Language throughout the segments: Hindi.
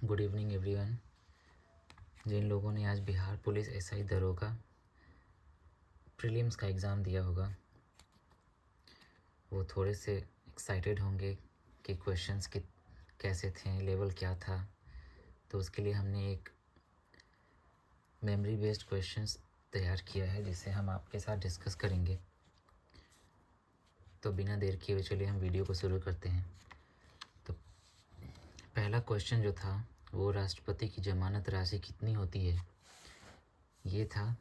Good evening everyone. जिन लोगों ने आज बिहार पुलिस एसआई दरोगा प्रीलिम्स का एग्ज़ाम दिया होगा वो थोड़े से एक्साइटेड होंगे कि क्वेश्चंस कि कैसे थे, लेवल क्या था। तो उसके लिए हमने एक मेमोरी बेस्ड क्वेश्चंस तैयार किया है जिसे हम आपके साथ डिस्कस करेंगे। तो बिना देर किए हुए चलिए हम वीडियो को शुरू करते हैं। तो पहला क्वेश्चन जो था वो राष्ट्रपति की ज़मानत राशि कितनी होती है ये था।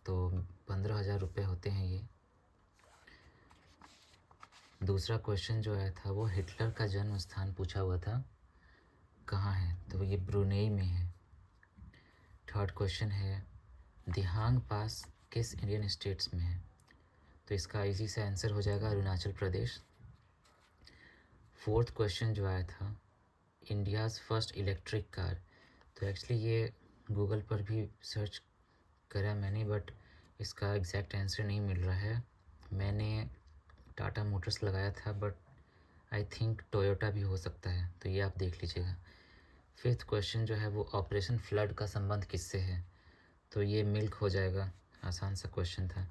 तो 15,000 रुपये होते हैं ये। दूसरा क्वेश्चन जो आया था वो हिटलर का जन्म स्थान पूछा हुआ था, कहाँ है, तो ये ब्रुनेई में है। थर्ड क्वेश्चन है दिहांग पास किस इंडियन स्टेट्स में है, तो इसका इजी से आंसर हो जाएगा अरुणाचल प्रदेश। फोर्थ क्वेश्चन जो आया था इंडियाज़ फर्स्ट इलेक्ट्रिक कार, तो एक्चुअली ये गूगल पर भी सर्च करा मैंने बट इसका एग्जैक्ट आंसर नहीं मिल रहा है। मैंने टाटा मोटर्स लगाया था बट आई थिंक टोयोटा भी हो सकता है, तो ये आप देख लीजिएगा। फिफ्थ क्वेश्चन जो है वो ऑपरेशन फ्लड का संबंध किससे है, तो ये मिल्क हो जाएगा, आसान सा क्वेश्चन था।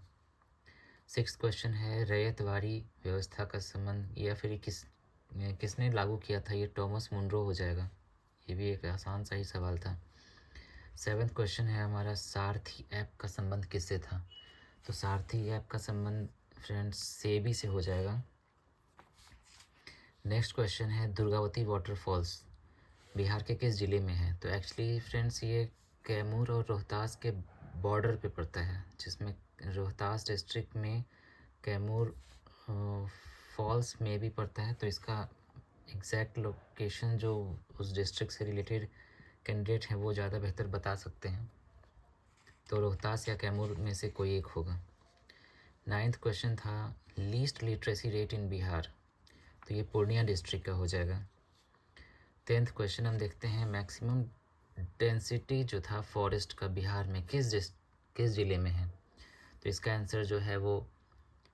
सिक्स्थ क्वेश्चन है रैयतवाड़ी व्यवस्था का संबंध या फिर किसने लागू किया था, ये टॉमस मुनरो हो जाएगा। ये भी एक आसान सा ही सवाल था। सेवन्थ क्वेश्चन है हमारा सारथी ऐप का संबंध किससे था, तो सारथी ऐप का संबंध फ्रेंड्स सेबी से हो जाएगा। नेक्स्ट क्वेश्चन है दुर्गावती वाटरफॉल्स बिहार के किस ज़िले में है, तो एक्चुअली फ्रेंड्स ये कैमूर और रोहतास के बॉर्डर पे पड़ता है, जिसमें रोहतास डिस्ट्रिक्ट में कैमूर फॉल्स में भी पड़ता है। तो इसका एग्जैक्ट लोकेशन जो उस डिस्ट्रिक्ट से रिलेटेड कैंडिडेट हैं वो ज़्यादा बेहतर बता सकते हैं, तो रोहतास या कैमूर में से कोई एक होगा। नाइन्थ क्वेश्चन था least literacy rate in Bihar, तो ये पूर्णिया डिस्ट्रिक्ट का हो जाएगा। 10th क्वेश्चन हम देखते हैं मैक्सिमम डेंसिटी जो था फॉरेस्ट का बिहार में किस ज़िले में है, तो इसका आंसर जो है वो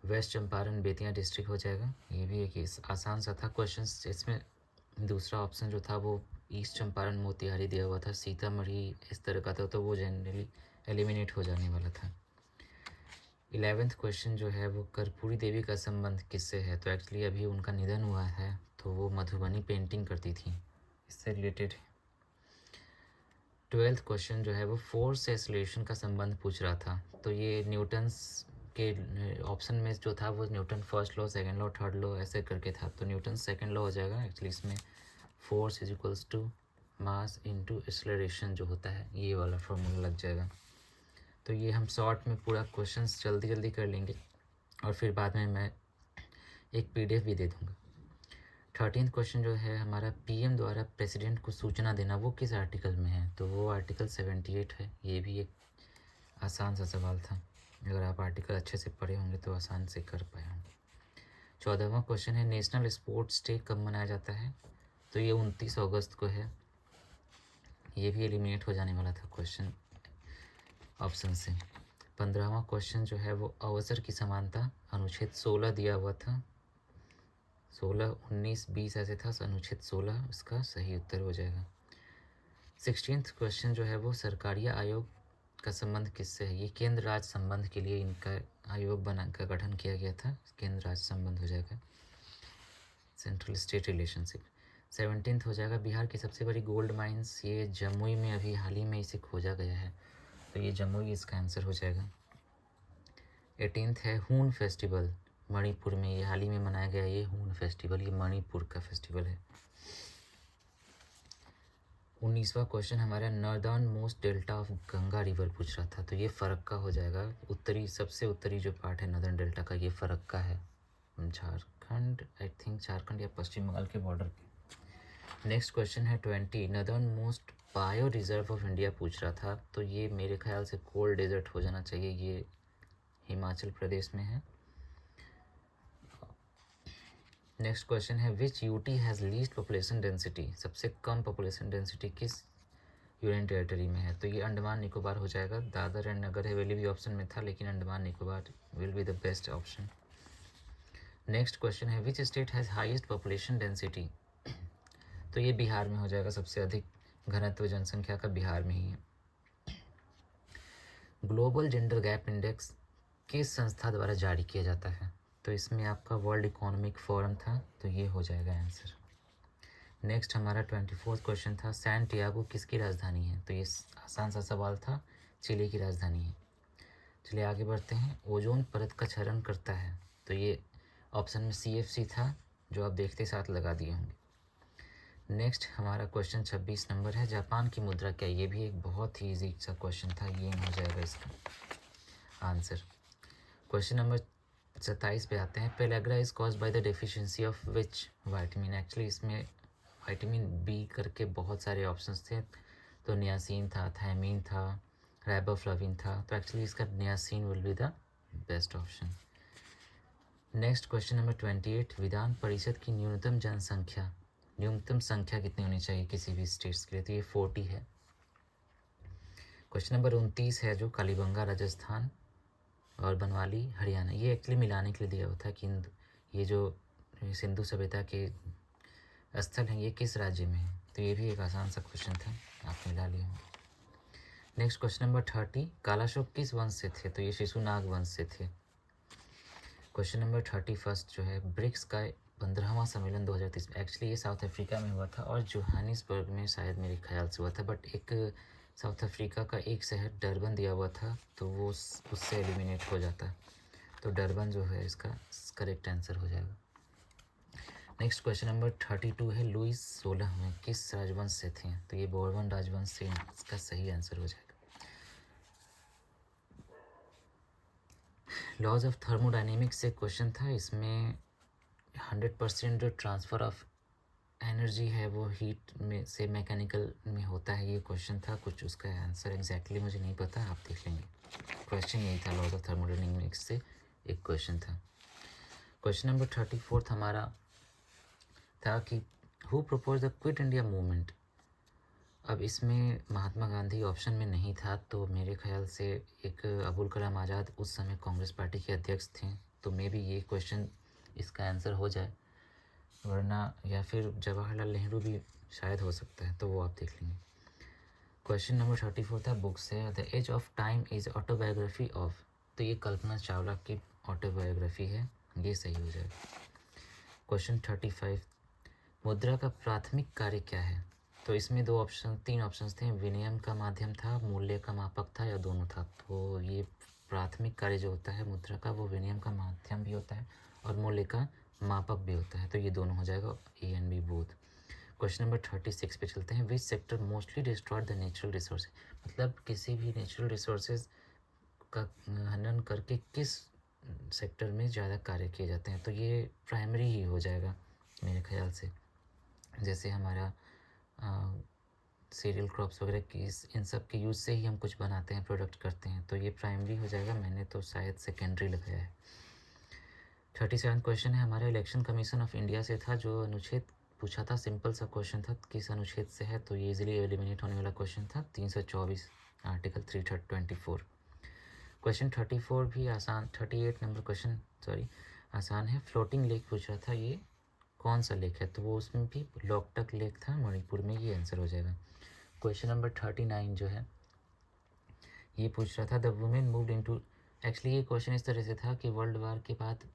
वेस्ट चंपारण बेतिया डिस्ट्रिक्ट हो जाएगा। ये भी एक आसान सा था क्वेश्चन। इसमें दूसरा ऑप्शन जो था वो ईस्ट चंपारण मोतिहारी दिया हुआ था, सीतामढ़ी इस तरह का था, तो वो जनरली एलिमिनेट हो जाने वाला था। 11th क्वेश्चन जो है वो कर्पूरी देवी का संबंध किससे है, तो एक्चुअली अभी उनका निधन हुआ है, तो वो मधुबनी पेंटिंग करती थी, इससे रिलेटेड। 12th क्वेश्चन जो है वो फोर्स एक्सेलरेशन का संबंध पूछ रहा था, तो ये न्यूटन्स के ऑप्शन में जो था वो Newton first law, second law, third law ऐसे करके था, तो न्यूटन सेकंड लॉ हो जाएगा। एक्चुअली इसमें force is equals to mass into acceleration जो होता है ये वाला फॉर्मूला लग जाएगा। तो ये हम शॉर्ट में पूरा क्वेश्चंस जल्दी जल्दी कर लेंगे और फिर बाद में मैं एक PDF भी दे दूँगा। 13th क्वेश्चन जो है हमारा PM द्वारा प्रेसिडेंट को सूचना देना वो किस आर्टिकल में है, तो वो आर्टिकल 78 है। ये भी एक आसान सा सवाल था, अगर आप आर्टिकल अच्छे से पढ़े होंगे तो आसान से कर पाए होंगे। 14वां क्वेश्चन है नेशनल स्पोर्ट्स डे कब मनाया जाता है, तो ये 29 अगस्त को है। ये भी एलिमिनेट हो जाने वाला था क्वेश्चन ऑप्शन से। 15वां क्वेश्चन जो है वो अवसर की समानता अनुच्छेद 16 दिया हुआ था, 16, 19, 20 ऐसे था, अनुच्छेद 16 इसका सही उत्तर हो जाएगा। 16th क्वेश्चन जो है वो सरकारिया आयोग का संबंध किससे है, ये केंद्र राज्य संबंध के लिए इनका आयोग का गठन किया गया था, केंद्र राज्य संबंध हो जाएगा, सेंट्रल स्टेट रिलेशनशिप। 17th हो जाएगा बिहार की सबसे बड़ी गोल्ड माइंस, ये जमुई में अभी हाल ही में इसे खोजा गया है, तो ये जमुई इसका आंसर हो जाएगा। 18th है हून फेस्टिवल, मणिपुर में ये हाल ही में मनाया गया ये हून फेस्टिवल, ये मणिपुर का फेस्टिवल है। 19वां क्वेश्चन हमारा northern most delta of Ganga river पूछ रहा था, तो ये फरक्का हो जाएगा। उत्तरी सबसे उत्तरी जो पार्ट है नॉर्दर्न डेल्टा का ये फरक्का है, झारखंड, आई थिंक झारखंड या पश्चिम बंगाल के बॉर्डर पे। नेक्स्ट क्वेश्चन है 20 northern most bio reserve of India पूछ रहा था, तो ये मेरे ख्याल से कोल्ड डेजर्ट हो जाना चाहिए, ये हिमाचल प्रदेश में है। नेक्स्ट क्वेश्चन है which UT has least population density, सबसे कम पॉपुलेशन डेंसिटी किस यूनियन टेरिटरी में है, तो ये अंडमान निकोबार हो जाएगा। दादर एंड नगर हवेली भी ऑप्शन में था लेकिन Andaman Nicobar will be the best option. Next question है which state has highest population density, तो ये बिहार में हो जाएगा सबसे अधिक घनत्व जनसंख्या का बिहार में ही है। ग्लोबल जेंडर गैप इंडेक्स किस संस्था द्वारा जारी किया जाता है? तो इसमें आपका वर्ल्ड इकोनॉमिक फोरम था, तो ये हो जाएगा आंसर। नेक्स्ट हमारा 24th क्वेश्चन था, सैंटियागो किसकी राजधानी है? तो ये आसान सा सवाल था, चिली की राजधानी है। चलिए आगे बढ़ते हैं। ओजोन परत का क्षरण करता है, तो ये ऑप्शन में CFC था, जो आप देखते साथ लगा दिए होंगे। नेक्स्ट हमारा क्वेश्चन 26 नंबर है, जापान की मुद्रा क्या? ये भी एक बहुत ही ईजी सा क्वेश्चन था, ये हो जाएगा इसका आंसर। क्वेश्चन नंबर 27 पे आते हैं, pellagra is caused by the deficiency of which vitamin? Actually इसमें विटामिन बी करके बहुत सारे ऑप्शंस थे, तो नियासिन था, थायमीन था, राइबोफ्लाविन था, तो एक्चुअली इसका niacin will be the best option. Next question number 28, Vidhan Parishad की न्यूनतम संख्या कितनी होनी चाहिए किसी भी स्टेट्स के लिए? तो ये 40 है। क्वेश्चन नंबर 29 है जो कालीबंगा राजस्थान और बनवाली हरियाणा, ये एक्चुअली मिलाने के लिए दिया हुआ था कि ये जो सिंधु सभ्यता के स्थल हैं ये किस राज्य में है, तो ये भी एक आसान सा क्वेश्चन था, आप मिला लिए होंगे। नेक्स्ट क्वेश्चन नंबर 30, कालाशोक किस वंश से थे? तो ये शिशुनाग वंश से थे। क्वेश्चन नंबर 31 जो है, ब्रिक्स का 15वां सम्मेलन 2030 में, एक्चुअली ये साउथ अफ्रीका में हुआ था और जोहानिसबर्ग में शायद मेरे ख्याल से हुआ था, बट एक साउथ अफ्रीका का एक शहर डरबन दिया हुआ था, तो वो उससे एलिमिनेट हो जाता, तो डरबन जो है इसका करेक्ट आंसर हो जाएगा। नेक्स्ट क्वेश्चन नंबर 32 है, लुईस 16 में किस राजवंश से थे? तो ये बोर्बन राजवंश से इसका सही आंसर हो जाएगा। लॉज ऑफ थर्मोडाइनेमिक्स से क्वेश्चन था, इसमें 100% जो ट्रांसफ़र ऑफ एनर्जी है वो हीट में से मैकेनिकल में होता है, ये क्वेश्चन था। कुछ उसका आंसर एग्जैक्टली मुझे नहीं पता, आप देख लेंगे। क्वेश्चन यही था, लॉज ऑफ थर्मोडाइनेमिक्स से एक क्वेश्चन था। क्वेश्चन नंबर 34 हमारा था कि who propose the quit India movement? अब इसमें महात्मा गांधी ऑप्शन में नहीं था, तो मेरे ख्याल से एक अबुल कलाम आज़ाद उस समय कांग्रेस पार्टी के अध्यक्ष थे, तो मे बी ये क्वेश्चन इसका आंसर हो जाए, वरना या फिर जवाहरलाल नेहरू भी शायद हो सकता है, तो वो आप देख लेंगे। क्वेश्चन नंबर 34 था, बुक से the edge of time is autobiography of? तो ये कल्पना चावला की ऑटोबायोग्राफी है, ये सही हो जाएगा। क्वेश्चन 35, मुद्रा का प्राथमिक कार्य क्या है? तो इसमें तीन ऑप्शन थे, विनिमय का माध्यम था, मूल्य का मापक था, या दोनों था। तो ये प्राथमिक कार्य जो होता है मुद्रा का, वो विनिमय का माध्यम भी होता है और मूल्य का मापक भी होता है, तो ये दोनों हो जाएगा, A and B both. Question number 36 पे चलते हैं, which sector mostly destroyed the natural resource? मतलब किसी भी नेचुरल रिसोर्सेज का हनन करके किस सेक्टर में ज़्यादा कार्य किए जाते हैं? तो ये प्राइमरी ही हो जाएगा मेरे ख्याल से, जैसे हमारा सीरियल क्रॉप्स वगैरह की इन सब के यूज़ से ही हम कुछ बनाते हैं, प्रोडक्ट करते हैं, तो ये प्राइमरी हो जाएगा। मैंने तो शायद सेकेंडरी लगाया है। 37 क्वेश्चन है हमारा, इलेक्शन कमीशन ऑफ इंडिया से था, जो अनुच्छेद पूछा था, सिंपल सा क्वेश्चन था, किस अनुच्छेद से है? तो ये इजीली एलिमिनेट होने वाला क्वेश्चन था, 324 आर्टिकल 324। क्वेश्चन 34 भी आसान, 38 नंबर क्वेश्चन आसान है, फ्लोटिंग लेक पूछ रहा था, ये कौन सा लेक है? तो वो उसमें भी लोकटक लेक था मणिपुर में, ये आंसर हो जाएगा। क्वेश्चन नंबर 39 जो है ये पूछ रहा था, the women moved into, actually ये क्वेश्चन इस तरह से था कि वर्ल्ड वार के बाद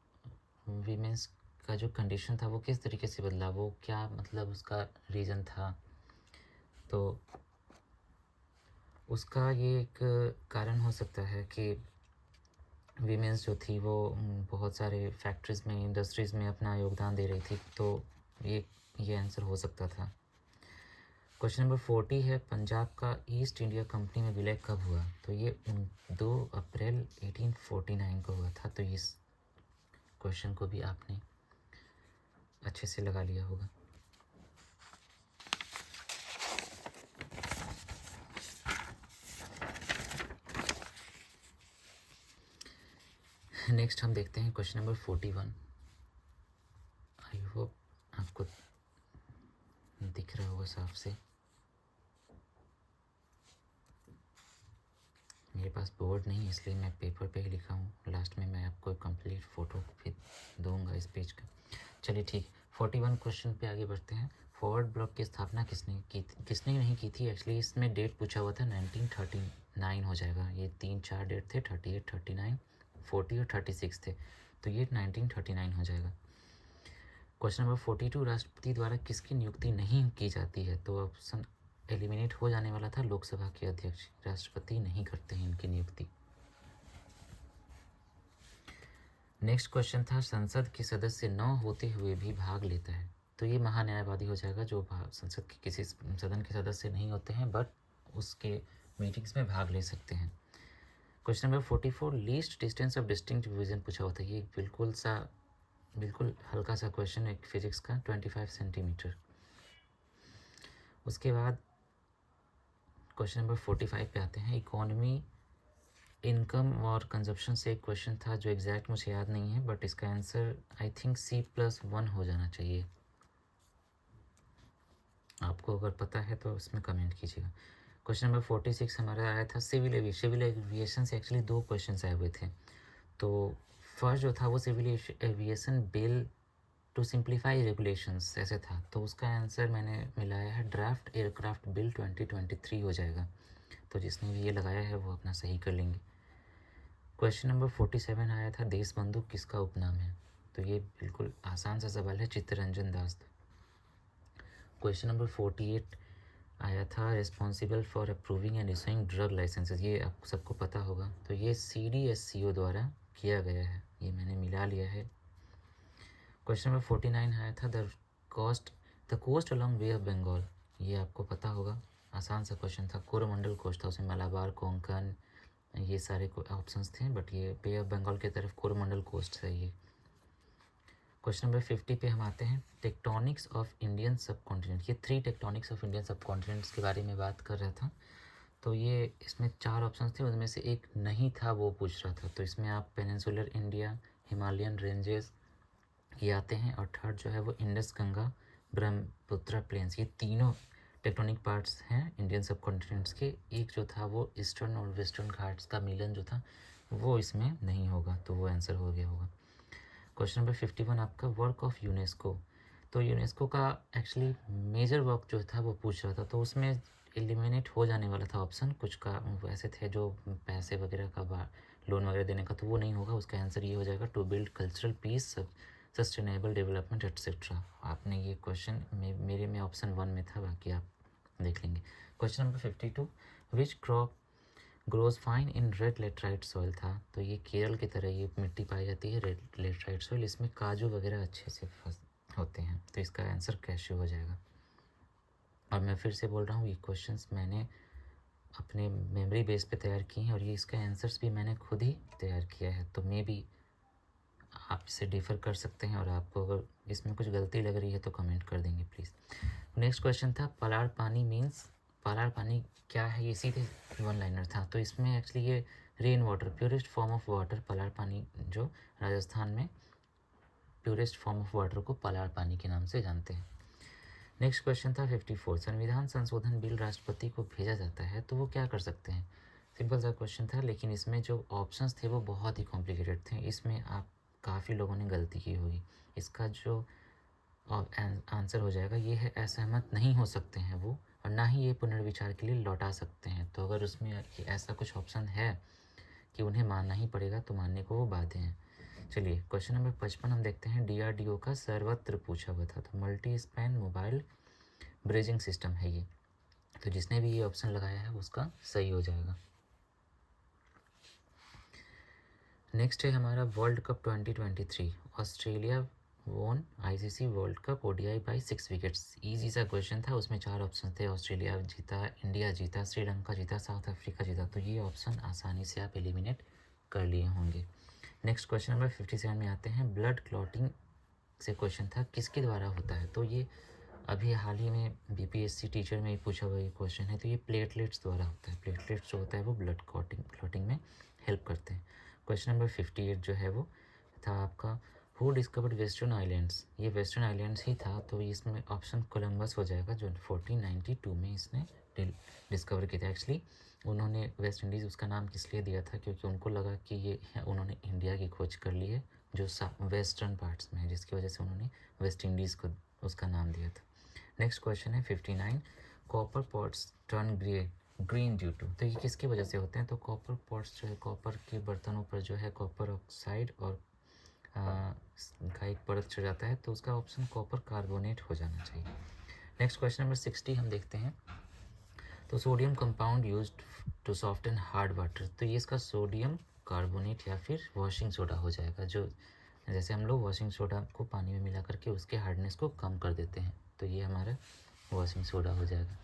वीमेंस का जो कंडीशन था वो किस तरीके से बदला, वो क्या मतलब उसका रीज़न था? तो उसका ये एक कारण हो सकता है कि वीमेंस जो थी वो बहुत सारे फैक्ट्रीज़ में, इंडस्ट्रीज़ में अपना योगदान दे रही थी, तो ये आंसर हो सकता था। क्वेश्चन नंबर 40 है, पंजाब का ईस्ट इंडिया कंपनी में विलय कब हुआ? तो ये 2 अप्रैल 1849 को हुआ था, तो इस क्वेश्चन को भी आपने अच्छे से लगा लिया होगा। नेक्स्ट हम देखते हैं क्वेश्चन नंबर 41। आई होप आपको दिख रहा होगा साफ से। मेरे पास बोर्ड नहीं है, इसलिए मैं पेपर पे ही लिखा हूँ, लास्ट में मैं आपको कंप्लीट फ़ोटो भी दूंगा इस पेज का। चलिए ठीक, 41 क्वेश्चन पे आगे बढ़ते हैं। फॉरवर्ड ब्लॉक की स्थापना किसने की थी? किसने नहीं की थी एक्चुअली, इसमें डेट पूछा हुआ था 1939 हो जाएगा। ये 3-4 डेट थे, 38, 39, 40 और 36 थे, तो ये 1939 हो जाएगा। क्वेश्चन नंबर 42, राष्ट्रपति द्वारा किसकी नियुक्ति नहीं की जाती है? तो ऑप्शन एलिमिनेट हो जाने वाला था, लोकसभा के अध्यक्ष। राष्ट्रपति नहीं करते हैं इनकी नियुक्ति। नेक्स्ट क्वेश्चन था, संसद के सदस्य न होते हुए भी भाग लेता है, तो ये महान्यायवादी हो जाएगा, जो संसद के किसी सदन के सदस्य नहीं होते हैं बट उसके मीटिंग्स में भाग ले सकते हैं। Question number 44, least distance of distinct division पूछा हुआ था। ये बिल्कुल हल्का सा क्वेश्चन है फिजिक्स का, 25 सेंटीमीटर। उसके बाद क्वेश्चन नंबर 45 पे आते हैं। इकोनॉमी, इनकम और कंजप्शन से एक क्वेश्चन था जो एग्जैक्ट मुझे याद नहीं है, बट इसका आंसर आई थिंक C+1 हो जाना चाहिए। आपको अगर पता है तो इसमें कमेंट कीजिएगा। क्वेश्चन नंबर 46 हमारा आया था सिविल एविएशन से एक्चुअली 2 क्वेश्चन आए हुए थे। तो फर्स्ट जो था वो civil aviation bill to simplify regulations ऐसे था, तो उसका आंसर मैंने मिलाया है ड्राफ्ट एयरक्राफ्ट बिल 2023 हो जाएगा। तो जिसने भी ये लगाया है वो अपना सही कर लेंगे। क्वेश्चन नंबर 47 आया था, देश बंधु किसका उपनाम है? तो ये बिल्कुल आसान सा सवाल है, चित्तरंजन दास। क्वेश्चन नंबर 48 आया था, responsible for approving and issuing drug licences, ये आप सबको पता होगा, तो ये CDSCO द्वारा किया गया है, ये मैंने मिला लिया है। क्वेश्चन नंबर 49 आया था, the coast along way of Bengal, ये आपको पता होगा, आसान सा क्वेश्चन था। कोरोमंडल कोस्ट था, उसमें मलाबार, कोंकण, ये सारे ऑप्शंस थे, बट ये बे ऑफ बंगाल की तरफ कोरोमंडल कोस्ट है ये। क्वेश्चन नंबर 50 पे हम आते हैं, टेक्टोनिक्स ऑफ इंडियन सब कॉन्टिनेंट, ये 3 टेक्टोनिक्स ऑफ इंडियन सब कॉन्टिनेंट्स के बारे में बात कर रहा था। तो ये इसमें 4 ऑप्शंस थे, उनमें से एक नहीं था, वो पूछ रहा था। तो इसमें आप पेनिनसुलर इंडिया, हिमालयन रेंजेस ये आते हैं, और थर्ड जो है वो इंडस गंगा ब्रह्मपुत्र प्लेन्स, ये तीनों टेक्टोनिक पार्ट्स हैं इंडियन सब कॉन्टिनेंट्स के। एक जो था वो ईस्टर्न और वेस्टर्न घाट्स का मिलन जो था वो इसमें नहीं होगा, तो वो आंसर हो गया होगा। क्वेश्चन नंबर 51 आपका, वर्क ऑफ यूनेस्को, तो यूनेस्को का एक्चुअली मेजर वर्क जो था वो पूछ रहा था, तो उसमें एलिमिनेट हो जाने वाला था ऑप्शन, कुछ का ऐसे थे जो पैसे वगैरह का लोन वगैरह देने का, तो वो नहीं होगा। उसका आंसर ये हो जाएगा, to build cultural peace, sustainable development etcetera. आपने ये क्वेश्चन मेरे में ऑप्शन 1 में था, बाकी आप देख लेंगे। Question number 52, which crop grows fine in red laterite soil था, तो ये केरल की तरह ये मिट्टी पाई जाती है रेड लेटराइट सॉइल, इसमें काजू वगैरह अच्छे से होते हैं, तो इसका आंसर कैश्यू हो जाएगा। और मैं फिर से बोल रहा हूँ, ये क्वेश्चंस मैंने अपने मेमोरी बेस पे तैयार किए हैं, और ये इसका आंसर्स भी मैंने खुद ही तैयार किया है, तो मे बी आप इसे डिफ़र कर सकते हैं, और आपको अगर इसमें कुछ गलती लग रही है तो कमेंट कर देंगे प्लीज़। नेक्स्ट क्वेश्चन था, पलाड़ पानी मीन्स, पलाड़ पानी क्या है? ये सीधे 1 लाइनर था, तो इसमें एक्चुअली ये rain water, purest form of water, पलाड़ पानी जो राजस्थान में प्योरेस्ट फॉर्म ऑफ वाटर को पलाड़ पानी के नाम से जानते हैं। नेक्स्ट क्वेश्चन था 54, संविधान संशोधन बिल राष्ट्रपति को भेजा जाता है तो वो क्या कर सकते हैं? सिंपल सा क्वेश्चन था, लेकिन इसमें जो ऑप्शंस थे वो बहुत ही कॉम्प्लिकेटेड थे, इसमें आप काफ़ी लोगों ने गलती की होगी। इसका जो आंसर हो जाएगा ये है, असहमत नहीं हो सकते हैं वो, और ना ही ये पुनर्विचार के लिए लौटा सकते हैं। तो अगर उसमें ऐसा कुछ ऑप्शन है कि उन्हें मानना ही पड़ेगा, तो मानने को वो बाध्य हैं। चलिए क्वेश्चन नंबर 55 हम देखते हैं, DRDO का सर्वत्र पूछा हुआ था, तो multi span mobile brazing system है ये, तो जिसने भी ये ऑप्शन लगाया है उसका सही हो जाएगा। नेक्स्ट है हमारा वर्ल्ड कप 2023, ऑस्ट्रेलिया वोन ICC world cup ODI by 6 wickets. Easy सा क्वेश्चन था, उसमें 4 ऑप्शन थे, ऑस्ट्रेलिया जीता, इंडिया जीता, श्रीलंका जीता, साउथ अफ्रीका जीता, तो ये ऑप्शन आसानी से आप एलिमिनेट कर लिए होंगे। नेक्स्ट क्वेश्चन नंबर 57 में आते हैं, ब्लड क्लॉटिंग से क्वेश्चन था, किसके द्वारा होता है? तो ये अभी हाल ही में BPSC टीचर में ही पूछा हुआ ये क्वेश्चन है, तो ये प्लेटलेट्स द्वारा होता है। प्लेटलेट्स जो होता है वो ब्लड क्लॉटिंग में हेल्प करते हैं। क्वेश्चन नंबर 58 जो है वो था आपका, हु डिस्कवर्ड वेस्टर्न आइलैंड्स, ये वेस्टर्न आइलैंड्स ही था, तो इसमें ऑप्शन कोलंबस हो जाएगा, जो 1492 में इसने डिस्कवर किया था। एक्चुअली उन्होंने वेस्ट इंडीज़ उसका नाम किस लिए दिया था, क्योंकि उनको लगा कि ये उन्होंने इंडिया की खोज कर ली है जो वेस्टर्न पार्ट्स में है, जिसकी वजह से उन्होंने वेस्ट इंडीज़ को उसका नाम दिया था। नेक्स्ट क्वेश्चन है 59, copper pots turn green due to, तो ये किसकी वजह से होते हैं? तो कॉपर पॉट्स जो है, कॉपर के बर्तनों पर जो है कॉपर ऑक्साइड और का एक परत चढ़ जाता है, तो उसका ऑप्शन कॉपर कार्बोनेट हो जाना चाहिए। नेक्स्ट क्वेश्चन नंबर 60 हम देखते हैं। तो sodium compound used to soften hard water, तो ये इसका सोडियम कार्बोनेट या फिर वॉशिंग सोडा हो जाएगा, जो जैसे हम लोग वॉशिंग सोडा को पानी में मिला करके उसके हार्डनेस को कम कर देते हैं, तो ये हमारा वॉशिंग सोडा हो जाएगा।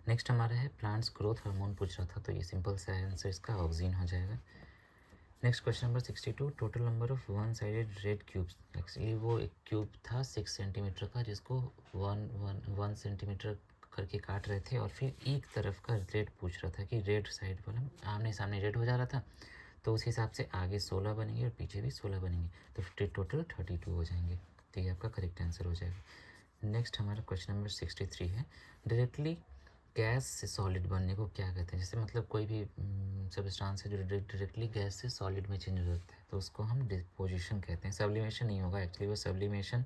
नेक्स्ट हमारा है प्लांट्स ग्रोथ हार्मोन पूछ रहा था, तो ये सिंपल सा आंसर इसका ऑक्सीजन हो जाएगा। Next question number 62, total number of one sided red cubes, actually वो एक क्यूब था 6 सेंटीमीटर का, जिसको 1 सेंटीमीटर करके काट रहे थे और फिर एक तरफ का रेड पूछ रहा था कि रेड साइड पर आमने सामने रेड हो जा रहा था, तो उस हिसाब से आगे 16 बनेंगे और पीछे भी 16 बनेंगे, तो टोटल 32 हो जाएंगे, तो ये आपका करेक्ट आंसर हो जाएगा। नेक्स्ट हमारा क्वेश्चन नंबर 63 है, डायरेक्टली गैस से सॉलिड बनने को क्या कहते हैं? जैसे मतलब कोई भी सब्सटेंस है जो डायरेक्टली गैस से सॉलिड में चेंज हो जाता है, तो उसको हम डिपोजिशन कहते हैं। सब्लिमेशन नहीं होगा एक्चुअली, वो sublimation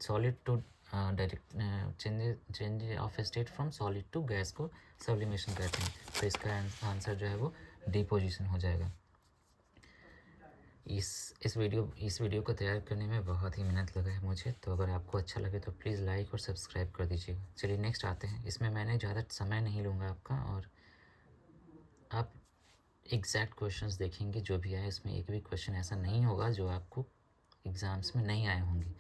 solid to direct change of state from solid to gas को सब्लिमेशन कहते हैं, तो इसका आंसर जो है वो डिपोजिशन हो जाएगा। इस वीडियो को तैयार करने में बहुत ही मेहनत लगा है मुझे, तो अगर आपको अच्छा लगे तो प्लीज़ लाइक और सब्सक्राइब कर दीजिएगा। चलिए नेक्स्ट आते हैं, इसमें मैंने ज़्यादा समय नहीं लूँगा आपका, और आप एग्जैक्ट क्वेश्चंस देखेंगे जो भी आए, इसमें एक भी क्वेश्चन ऐसा नहीं होगा जो आपको एग्ज़ाम्स में नहीं आए होंगे।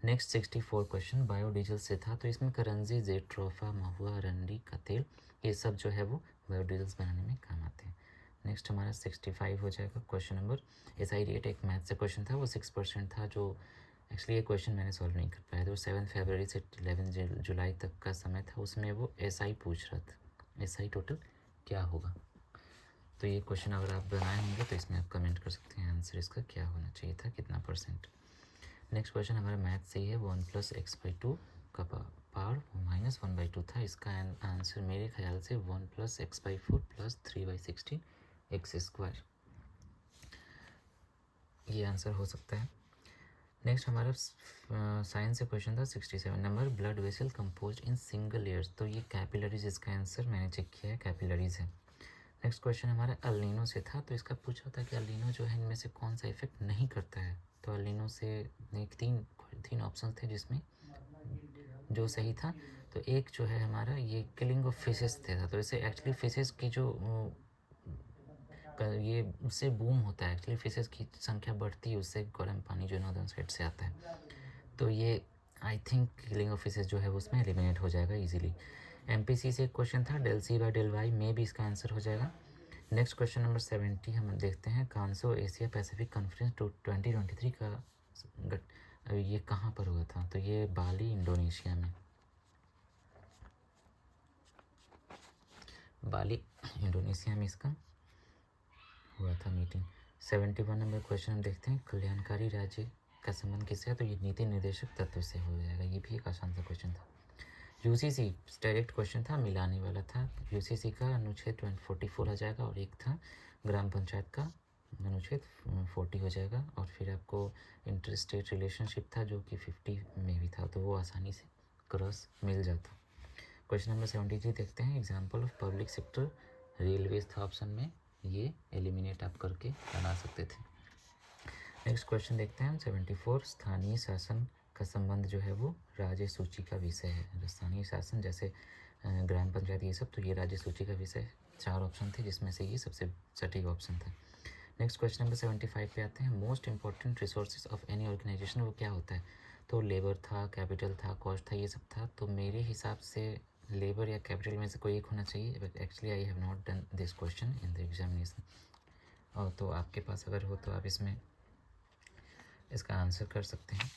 नेक्स्ट 64 क्वेश्चन बायोडीजल से था, तो इसमें करंजी, जेट्रोफा, महुआ, अरंडी का तेल, ये सब जो है वो बायोडीजल्स बनाने में काम आते हैं। नेक्स्ट हमारा 65 हो जाएगा क्वेश्चन नंबर SI रेट, एक मैथ से क्वेश्चन था, वो 6% था, जो एक्चुअली ये क्वेश्चन मैंने सॉल्व नहीं कर पाया था, वो 7 फरवरी से 11 जुलाई तक का समय था, उसमें वो SI पूछ रहा था, SI टोटल क्या होगा। तो ये क्वेश्चन अगर आप बनाए होंगे तो इसमें आप कमेंट कर सकते हैं आंसर इसका क्या होना चाहिए था, कितना %। नेक्स्ट क्वेश्चन हमारा मैथ से ही है, 1 + x/2 का पावर -1/2 था, इसका आंसर मेरे ख्याल से 1 + x/4 + 3/16 x², ये आंसर हो सकता है। नेक्स्ट हमारा साइंस से क्वेश्चन था 67 number, blood vessel compose in single layers, तो ये कैपिलरीज, इसका आंसर मैंने चेक किया है, कैपिलरीज है। नेक्स्ट क्वेश्चन हमारा अल नीनो से था, तो इसका पूछा था कि अल नीनो जो है इनमें से कौन सा इफेक्ट नहीं करता है, तो अल नीनो से एक तीन ऑप्शन थे जिसमें जो सही था, तो एक जो है हमारा ये किलिंग ऑफ फिशेस था, तो इसे एक्चुअली फिशेस की जो ये उससे बूम होता है, एक्चुअली फिशेस की संख्या बढ़ती है, उससे गर्म पानी जो नॉर्दर्न साइड से आता है, तो ये I think killing of fishes जो है उसमें एलिमिनेट हो जाएगा इजीली। MPC से एक क्वेश्चन था, ∂C/∂Y में भी इसका आंसर हो जाएगा। नेक्स्ट क्वेश्चन नंबर 70 हम देखते हैं, कांसो एशिया पैसिफिक कॉन्फ्रेंस 2023 का ये कहाँ पर हुआ था, तो ये बाली, इंडोनेशिया में, बाली इंडोनेशिया में इसका हुआ था मीटिंग। 71 नंबर क्वेश्चन हम देखते हैं, कल्याणकारी राज्य का संबंध किससे है, तो ये नीति निर्देशक तत्व से हो जाएगा, ये भी एक आसान सा क्वेश्चन था। UCC डायरेक्ट क्वेश्चन था, मिलाने वाला था, UCC का अनुच्छेद 44 आ जाएगा, और एक था ग्राम पंचायत का अनुच्छेद 40 हो जाएगा, और फिर आपको इंटर स्टेट रिलेशनशिप था जो कि 50 में भी था, तो वो आसानी से क्रॉस मिल जाता। क्वेश्चन नंबर 73 देखते हैं, example of public sector railways था ऑप्शन में, ये एलिमिनेट आप करके बना सकते थे। नेक्स्ट क्वेश्चन देखते हैं हम 74, स्थानीय शासन का संबंध जो है वो राज्य सूची का विषय है, स्थानीय शासन जैसे ग्राम पंचायत ये सब, तो ये राज्य सूची का विषय है। 4 ऑप्शन थे जिसमें से ये सबसे सटीक ऑप्शन था। नेक्स्ट क्वेश्चन नंबर 75 पे आते हैं, most important resources of any organisation वो क्या होता है, तो लेबर था, कैपिटल था, कॉस्ट था, ये सब था, तो मेरे हिसाब से लेबर या कैपिटल में से कोई एक होना चाहिए, but actually I have not done this question in the examination, और तो आपके पास अगर हो तो आप इसमें इसका आंसर कर सकते हैं।